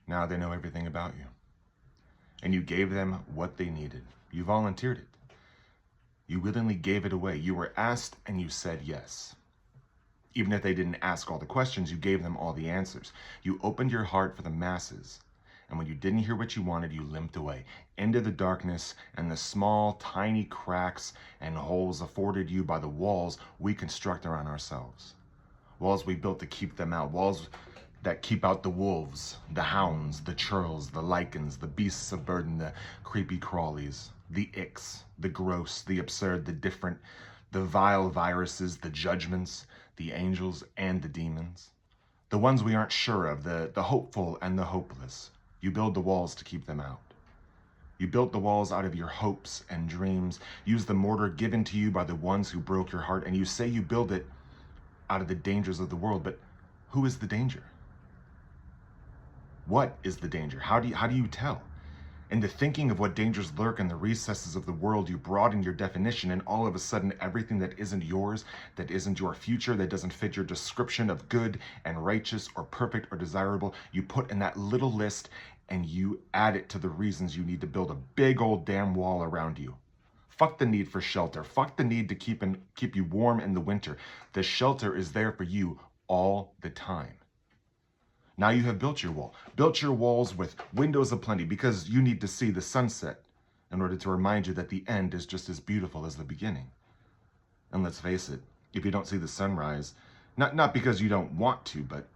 Now they know everything about you. And you gave them what they needed. You volunteered it. You willingly gave it away. You were asked and you said yes. Even if they didn't ask all the questions, you gave them all the answers. You opened your heart for the masses. And when you didn't hear what you wanted, you limped away into the darkness and the small, tiny cracks and holes afforded you by the walls we construct around ourselves. Walls we built to keep them out. Walls that keep out the wolves, the hounds, the churls, the lichens, the beasts of burden, the creepy crawlies, the icks, the gross, the absurd, the different, the vile viruses, the judgments, the angels and the demons. The ones we aren't sure of, the hopeful and the hopeless. You build the walls to keep them out. You built the walls out of your hopes and dreams. Use the mortar given to you by the ones who broke your heart, and you say you build it out of the dangers of the world, but who is the danger? What is the danger? How do you tell? In the thinking of what dangers lurk in the recesses of the world, you broaden your definition, and all of a sudden everything that isn't yours, that isn't your future, that doesn't fit your description of good and righteous or perfect or desirable, you put in that little list and you add it to the reasons you need to build a big old damn wall around you. Fuck the need for shelter. Fuck the need to keep you warm in the winter. The shelter is there for you all the time. Now you have built your wall. Built your walls with windows aplenty because you need to see the sunset in order to remind you that the end is just as beautiful as the beginning. And let's face it, if you don't see the sunrise, not because you don't want to, but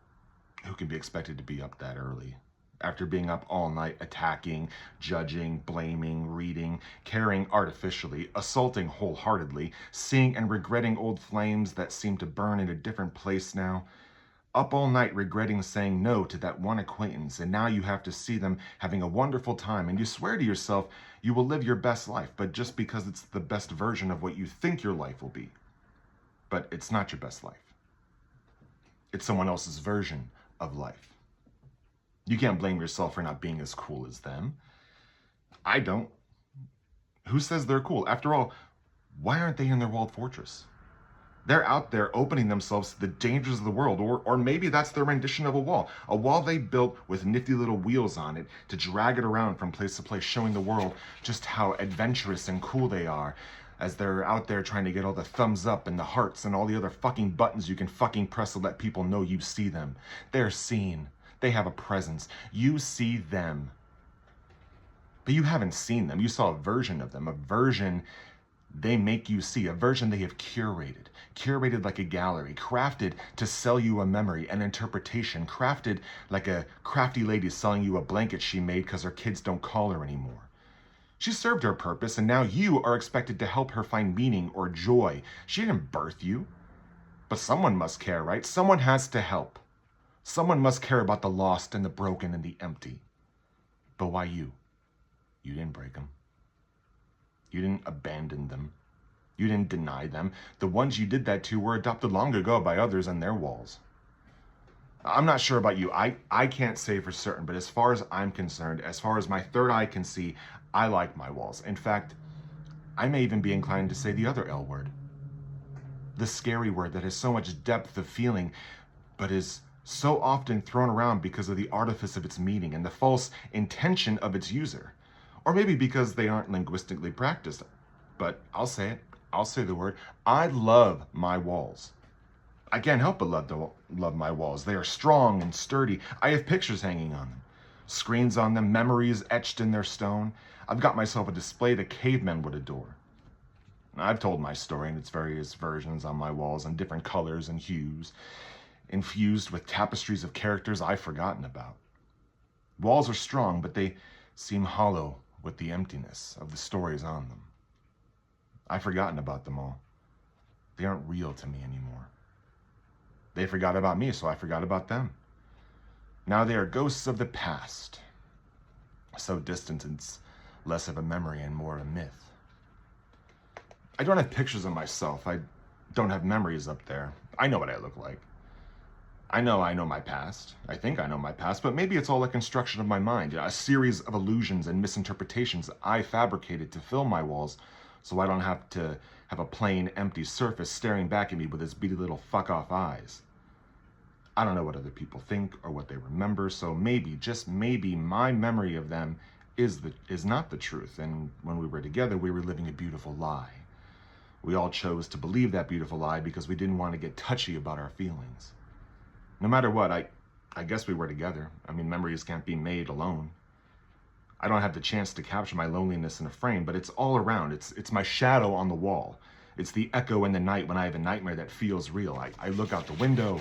who can be expected to be up that early? After being up all night attacking, judging, blaming, reading, caring artificially, assaulting wholeheartedly, seeing and regretting old flames that seem to burn in a different place now, up all night regretting saying no to that one acquaintance, and now you have to see them having a wonderful time, and you swear to yourself you will live your best life, but just because it's the best version of what you think your life will be. But it's not your best life. It's someone else's version of life. You can't blame yourself for not being as cool as them. I don't. Who says they're cool? After all, why aren't they in their walled fortress? They're out there opening themselves to the dangers of the world, or maybe that's their rendition of a wall they built with nifty little wheels on it to drag it around from place to place, showing the world just how adventurous and cool they are as they're out there trying to get all the thumbs up and the hearts and all the other fucking buttons you can fucking press to let people know you see them. They're seen. They have a presence. You see them. But you haven't seen them. You saw a version of them, a version they make you see, a version they have curated like a gallery, crafted to sell you a memory, an interpretation, crafted like a crafty lady selling you a blanket she made because her kids don't call her anymore. She served her purpose, and now you are expected to help her find meaning or joy. She didn't birth you. But someone must care, right? Someone has to help. Someone must care about the lost and the broken and the empty. But why you? You didn't break them. You didn't abandon them. You didn't deny them. The ones you did that to were adopted long ago by others and their walls. I'm not sure about you. I can't say for certain, but as far as I'm concerned, as far as my third eye can see, I like my walls. In fact, I may even be inclined to say the other L word. The scary word that has so much depth of feeling, but is so often thrown around because of the artifice of its meaning and the false intention of its user. Or maybe because they aren't linguistically practiced. But I'll say it. I'll say the word. I love my walls. I can't help but love my walls. They are strong and sturdy. I have pictures hanging on them, screens on them, memories etched in their stone. I've got myself a display that cavemen would adore. I've told my story in its various versions on my walls in different colors and hues, infused with tapestries of characters I've forgotten about. Walls are strong, but they seem hollow with the emptiness of the stories on them. I've forgotten about them all. They aren't real to me anymore. They forgot about me, so I forgot about them. Now they are ghosts of the past. So distant it's less of a memory and more a myth. I don't have pictures of myself. I don't have memories up there. I know what I look like. I know my past. I think I know my past, but maybe it's all a construction of my mind, a series of illusions and misinterpretations I fabricated to fill my walls so I don't have to have a plain, empty surface staring back at me with its beady little fuck-off eyes. I don't know what other people think or what they remember, so maybe, just maybe, my memory of them is not the truth. And when we were together, we were living a beautiful lie. We all chose to believe that beautiful lie because we didn't want to get touchy about our feelings. No matter what, I guess we were together. I mean, memories can't be made alone. I don't have the chance to capture my loneliness in a frame, but it's all around. It's my shadow on the wall. It's the echo in the night when I have a nightmare that feels real. I look out the window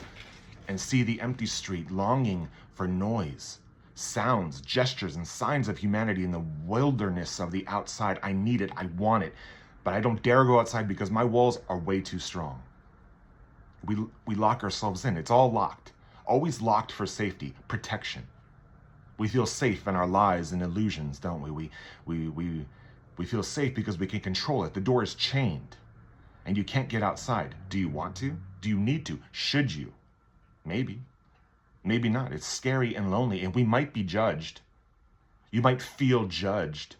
and see the empty street, longing for noise, sounds, gestures, and signs of humanity in the wilderness of the outside. I need it, I want it, but I don't dare go outside because my walls are way too strong. We lock ourselves in. It's all locked, always locked for safety, protection. We feel safe in our lies and illusions, don't we? We feel safe because we can control it. The door is chained, and you can't get outside. Do you want to? Do you need to? Should you? Maybe. Maybe not. It's scary and lonely, and we might be judged. You might feel judged.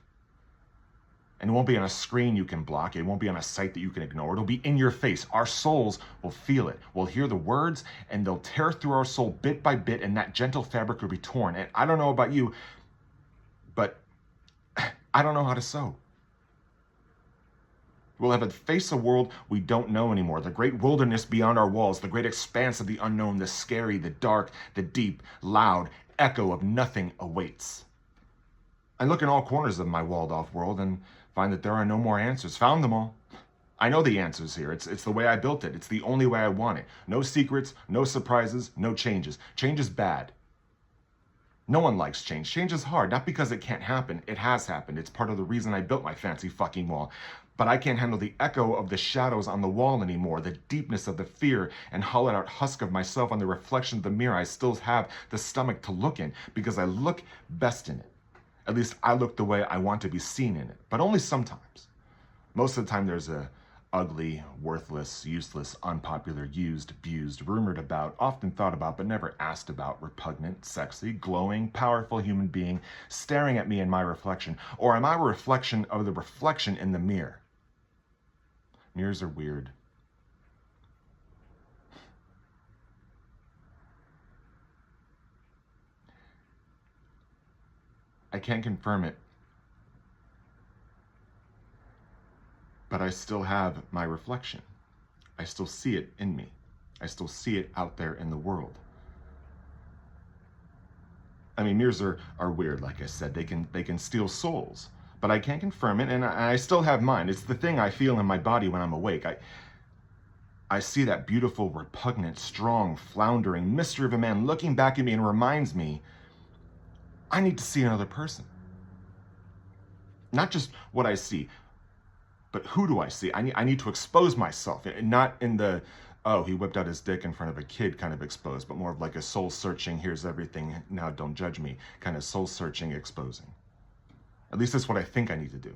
And it won't be on a screen you can block. It won't be on a site that you can ignore. It'll be in your face. Our souls will feel it. We'll hear the words, and they'll tear through our soul bit by bit, and that gentle fabric will be torn. And I don't know about you, but I don't know how to sew. We'll have to face a world we don't know anymore. The great wilderness beyond our walls, the great expanse of the unknown, the scary, the dark, the deep, loud echo of nothing awaits. I look in all corners of my walled-off world and find that there are no more answers. Found them all. I know the answers here. It's the way I built it. It's the only way I want it. No secrets, no surprises, no changes. Change is bad. No one likes change. Change is hard, not because it can't happen. It has happened. It's part of the reason I built my fancy fucking wall. But I can't handle the echo of the shadows on the wall anymore, the deepness of the fear and hollowed out husk of myself on the reflection of the mirror. I still have the stomach to look in because I look best in it. At least I look the way I want to be seen in it, but only sometimes. Most of the time there's a ugly, worthless, useless, unpopular, used, abused, rumored about, often thought about, but never asked about, repugnant, sexy, glowing, powerful human being staring at me in my reflection. Or am I a reflection of the reflection in the mirror? Mirrors are weird. I can't confirm it, but I still have my reflection. I still see it in me. I still see it out there in the world. I mean, mirrors are weird, like I said. They can steal souls, but I can't confirm it, and I still have mine. It's the thing I feel in my body when I'm awake. I see that beautiful, repugnant, strong, floundering mystery of a man looking back at me and reminds me I need to see another person. Not just what I see, but who do I see? I need to expose myself, not in the, oh, he whipped out his dick in front of a kid kind of exposed, but more of like a soul-searching, here's everything, now don't judge me, kind of soul-searching, exposing. At least that's what I think I need to do.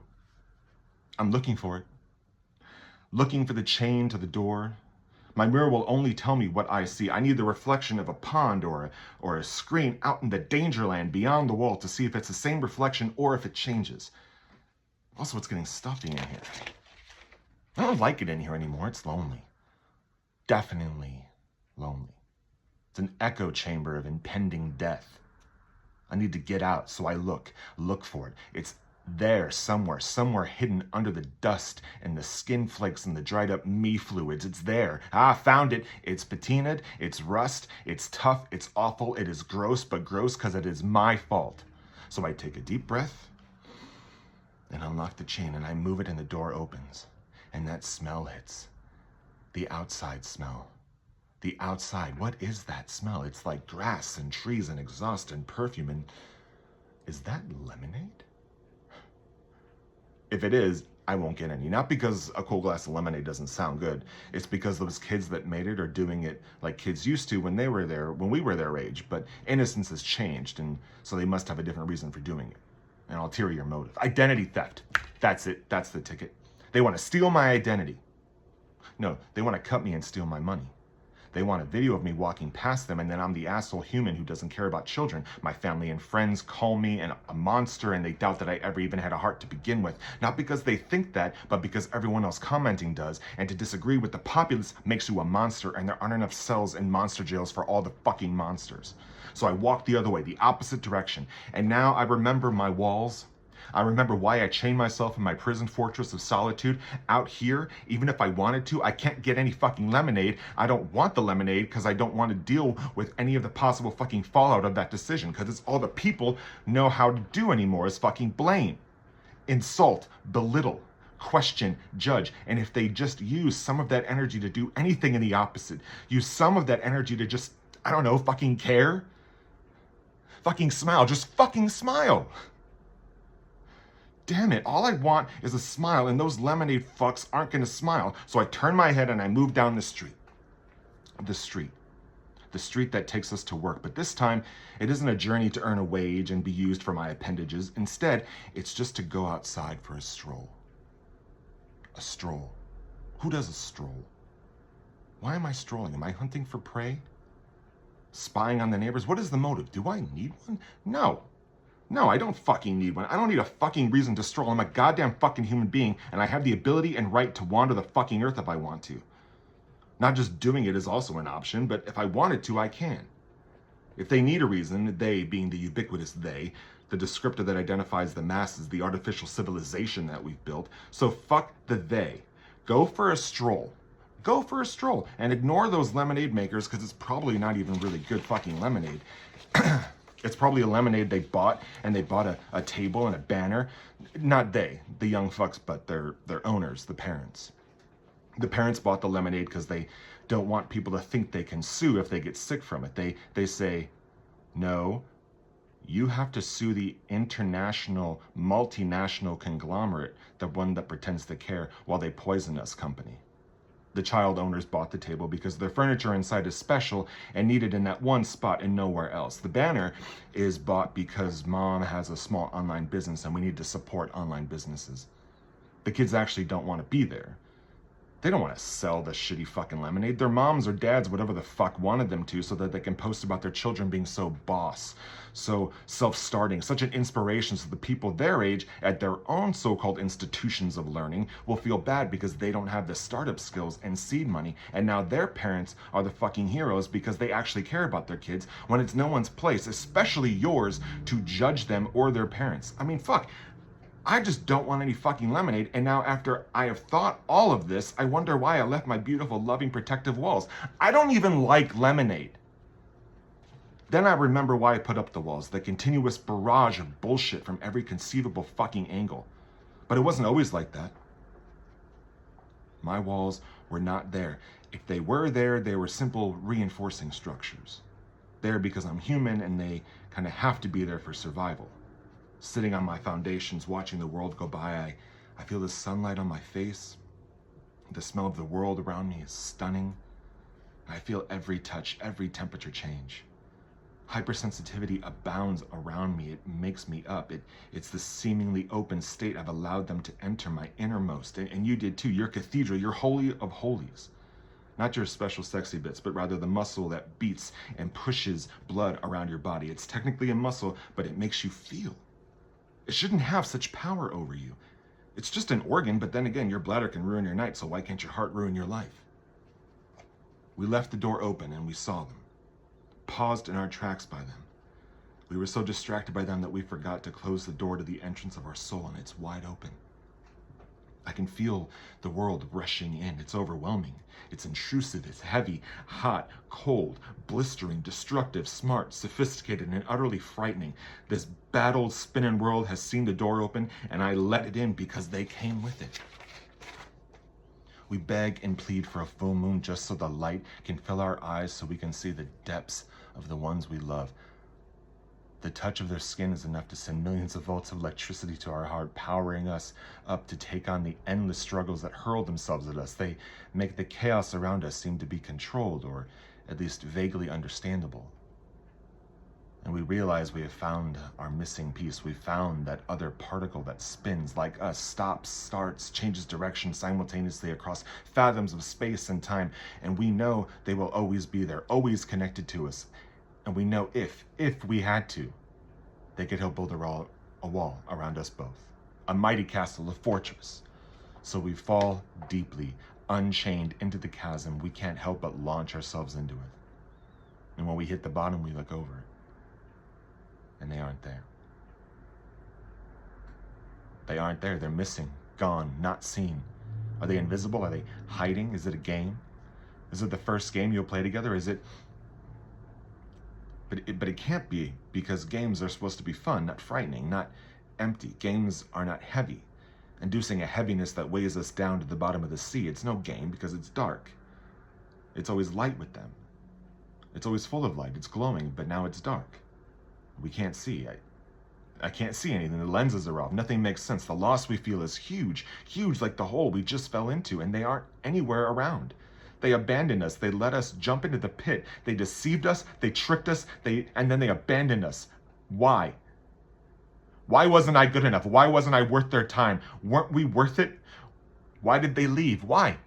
I'm looking for it. Looking for the chain to the door. My mirror will only tell me what I see. I need the reflection of a pond or a screen out in the danger land beyond the wall to see if it's the same reflection or if it changes. Also, it's getting stuffy in here. I don't like it in here anymore. It's lonely. Definitely lonely. It's an echo chamber of impending death. I need to get out, so I look for it. It's there somewhere hidden under the dust and the skin flakes and the dried up me fluids. It's there. I found it. It's patinaed, it's rust, it's tough, it's awful, it is gross, but gross because it is my fault. So I take a deep breath and unlock the chain and I move it and the door opens. And that smell hits. The outside smell. The outside. What is that smell? It's like grass and trees and exhaust and perfume. And is that lemonade? If it is, I won't get any. Not because a cold glass of lemonade doesn't sound good. It's because those kids that made it are doing it like kids used to when we were their age. But innocence has changed, and so they must have a different reason for doing it. An ulterior motive. Identity theft. That's it. That's the ticket. They want to steal my identity. No, they want to cut me and steal my money. They want a video of me walking past them, and then I'm the asshole human who doesn't care about children. My family and friends call me a monster, and they doubt that I ever even had a heart to begin with. Not because they think that, but because everyone else commenting does. And to disagree with the populace makes you a monster, and there aren't enough cells in monster jails for all the fucking monsters. So I walked the other way, the opposite direction. And now I remember my walls. I remember why I chained myself in my prison fortress of solitude. Out here, even if I wanted to, I can't get any fucking lemonade. I don't want the lemonade because I don't want to deal with any of the possible fucking fallout of that decision, because it's all the people know how to do anymore is fucking blame, insult, belittle, question, judge. And if they just use some of that energy to do anything in the opposite, use some of that energy to just, I don't know, fucking care, fucking smile, just fucking smile. Damn it, all I want is a smile, and those lemonade fucks aren't gonna smile. So I turn my head and I move down the street. The street that takes us to work. But this time, it isn't a journey to earn a wage and be used for my appendages. Instead, it's just to go outside for a stroll. A stroll. Who does a stroll? Why am I strolling? Am I hunting for prey? Spying on the neighbors? What is the motive? Do I need one? No, I don't fucking need one. I don't need a fucking reason to stroll. I'm a goddamn fucking human being, and I have the ability and right to wander the fucking earth if I want to. Not just doing it is also an option, but if I wanted to, I can. If they need a reason, they being the ubiquitous they, the descriptor that identifies the masses, the artificial civilization that we've built, so fuck the they. Go for a stroll. Go for a stroll, and ignore those lemonade makers, because it's probably not even really good fucking lemonade. It's probably a lemonade they bought, and they bought a table and a banner. Not they, the young fucks, but their owners, the parents. The parents bought the lemonade because they don't want people to think they can sue if they get sick from it. They say, no, you have to sue the international, multinational conglomerate, the one that pretends to care while they poison us company. The child owners bought the table because their furniture inside is special and needed in that one spot and nowhere else. The banner is bought because mom has a small online business and we need to support online businesses. The kids actually don't want to be there. They don't want to sell the shitty fucking lemonade. Their moms or dads, whatever the fuck, wanted them to so that they can post about their children being so boss, so self-starting, such an inspiration, so the people their age at their own so-called institutions of learning will feel bad because they don't have the startup skills and seed money, and now their parents are the fucking heroes because they actually care about their kids when it's no one's place, especially yours, to judge them or their parents. I mean, fuck. I just don't want any fucking lemonade, and now after I have thought all of this, I wonder why I left my beautiful, loving, protective walls. I don't even like lemonade. Then I remember why I put up the walls, the continuous barrage of bullshit from every conceivable fucking angle. But it wasn't always like that. My walls were not there. If they were there, they were simple reinforcing structures. There because I'm human and they kind of have to be there for survival. Sitting on my foundations, watching the world go by, I feel the sunlight on my face. The smell of the world around me is stunning. I feel every touch, every temperature change. Hypersensitivity abounds around me. It makes me up. It's the seemingly open state I've allowed them to enter my innermost. And you did too. Your cathedral, your holy of holies. Not your special sexy bits, but rather the muscle that beats and pushes blood around your body. It's technically a muscle, but it makes you feel. It shouldn't have such power over you. It's just an organ, but then again, your bladder can ruin your night, so why can't your heart ruin your life? We left the door open and we saw them, paused in our tracks by them. We were so distracted by them that we forgot to close the door to the entrance of our soul, and it's wide open. I can feel the world rushing in. It's overwhelming. It's intrusive. It's heavy, hot, cold, blistering, destructive, smart, sophisticated, and utterly frightening. This bad old spinning world has seen the door open, and I let it in because they came with it. We beg and plead for a full moon just so the light can fill our eyes so we can see the depths of the ones we love. The touch of their skin is enough to send millions of volts of electricity to our heart, powering us up to take on the endless struggles that hurl themselves at us. They make the chaos around us seem to be controlled, or at least vaguely understandable. And we realize we have found our missing piece. We found that other particle that spins like us, stops, starts, changes direction simultaneously across fathoms of space and time. And we know they will always be there, always connected to us. And we know if we had to, they could help build a wall around us both. A mighty castle, a fortress. So we fall deeply, unchained into the chasm. We can't help but launch ourselves into it. And when we hit the bottom, we look over. And they aren't there. They aren't there. They're missing, gone, not seen. Are they invisible? Are they hiding? Is it a game? Is it the first game you'll play together? Is it... But it can't be, because games are supposed to be fun, not frightening, not empty. Games are not heavy, inducing a heaviness that weighs us down to the bottom of the sea. It's no game because it's dark. It's always light with them. It's always full of light. It's glowing, but now it's dark. We can't see. I can't see anything. The lenses are off. Nothing makes sense. The loss we feel is huge, huge like the hole we just fell into, and they aren't anywhere around. They abandoned us. They let us jump into the pit. They deceived us. They tricked us. And then they abandoned us. Why? Why wasn't I good enough? Why wasn't I worth their time? Weren't we worth it? Why did they leave? Why?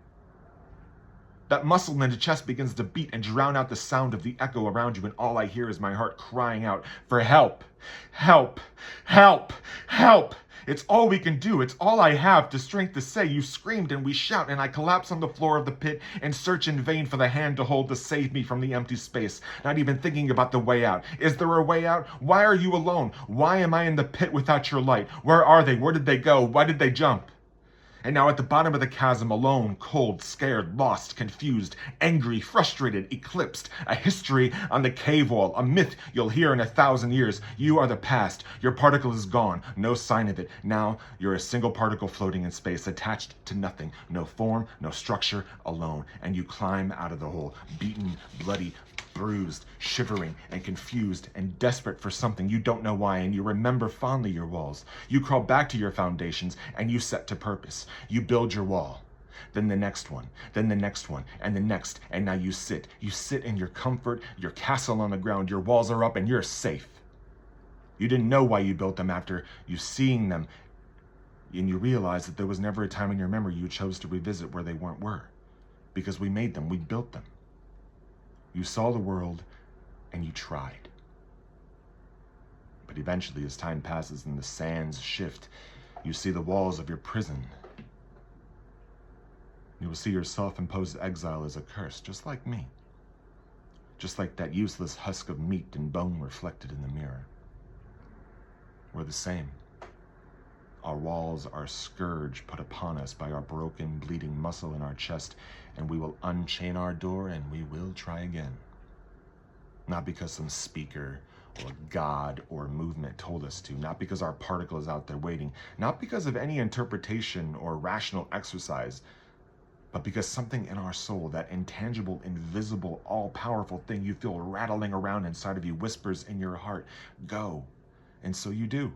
That muscle in the chest begins to beat and drown out the sound of the echo around you, and all I hear is my heart crying out for help. Help! Help! Help! It's all we can do. It's all I have the strength to say. You screamed and we shout, and I collapse on the floor of the pit and search in vain for the hand to hold to save me from the empty space, not even thinking about the way out. Is there a way out? Why are you alone? Why am I in the pit without your light? Where are they? Where did they go? Why did they jump? And now at the bottom of the chasm, alone, cold, scared, lost, confused, angry, frustrated, eclipsed, a history on the cave wall, a myth you'll hear in 1,000 years. You are the past. Your particle is gone. No sign of it. Now you're a single particle floating in space, attached to nothing. No form, no structure, alone. And you climb out of the hole, beaten, bloody, bruised, shivering, and confused, and desperate for something you don't know why, and you remember fondly your walls. You crawl back to your foundations, and you set to purpose. You build your wall, then the next one, then the next one, and the next, and now you sit. You sit in your comfort, your castle on the ground, your walls are up, and you're safe. You didn't know why you built them after you seeing them, and you realize that there was never a time in your memory you chose to revisit where they were, because we made them, we built them. You saw the world, and you tried. But eventually, as time passes and the sands shift, you see the walls of your prison. You will see your self-imposed exile as a curse, just like me. Just like that useless husk of meat and bone reflected in the mirror. We're the same. Our walls are a scourge put upon us by our broken, bleeding muscle in our chest, and we will unchain our door and we will try again. Not because some speaker or God or movement told us to, not because our particle is out there waiting, not because of any interpretation or rational exercise, but because something in our soul, that intangible, invisible, all-powerful thing you feel rattling around inside of you, whispers in your heart, go. And so you do.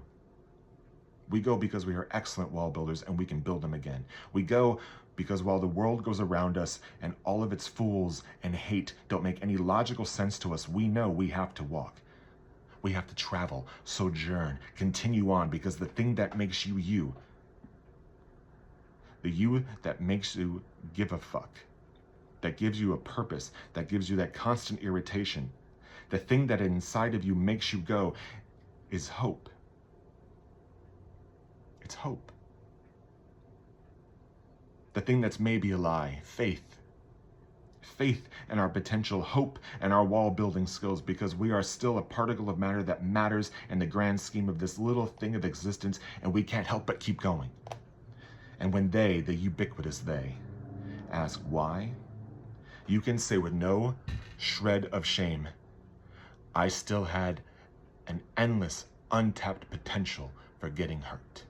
We go because we are excellent wall builders and we can build them again. We go because while the world goes around us and all of its fools and hate don't make any logical sense to us, we know we have to walk. We have to travel, sojourn, continue on, because the thing that makes you you, the you that makes you give a fuck, that gives you a purpose, that gives you that constant irritation, the thing that inside of you makes you go, is hope. It's hope. The thing that's maybe a lie, faith. Faith in our potential, hope and our wall building skills, because we are still a particle of matter that matters in the grand scheme of this little thing of existence, and we can't help but keep going. And when they, the ubiquitous they, ask why, you can say with no shred of shame, I still had an endless, untapped potential for getting hurt.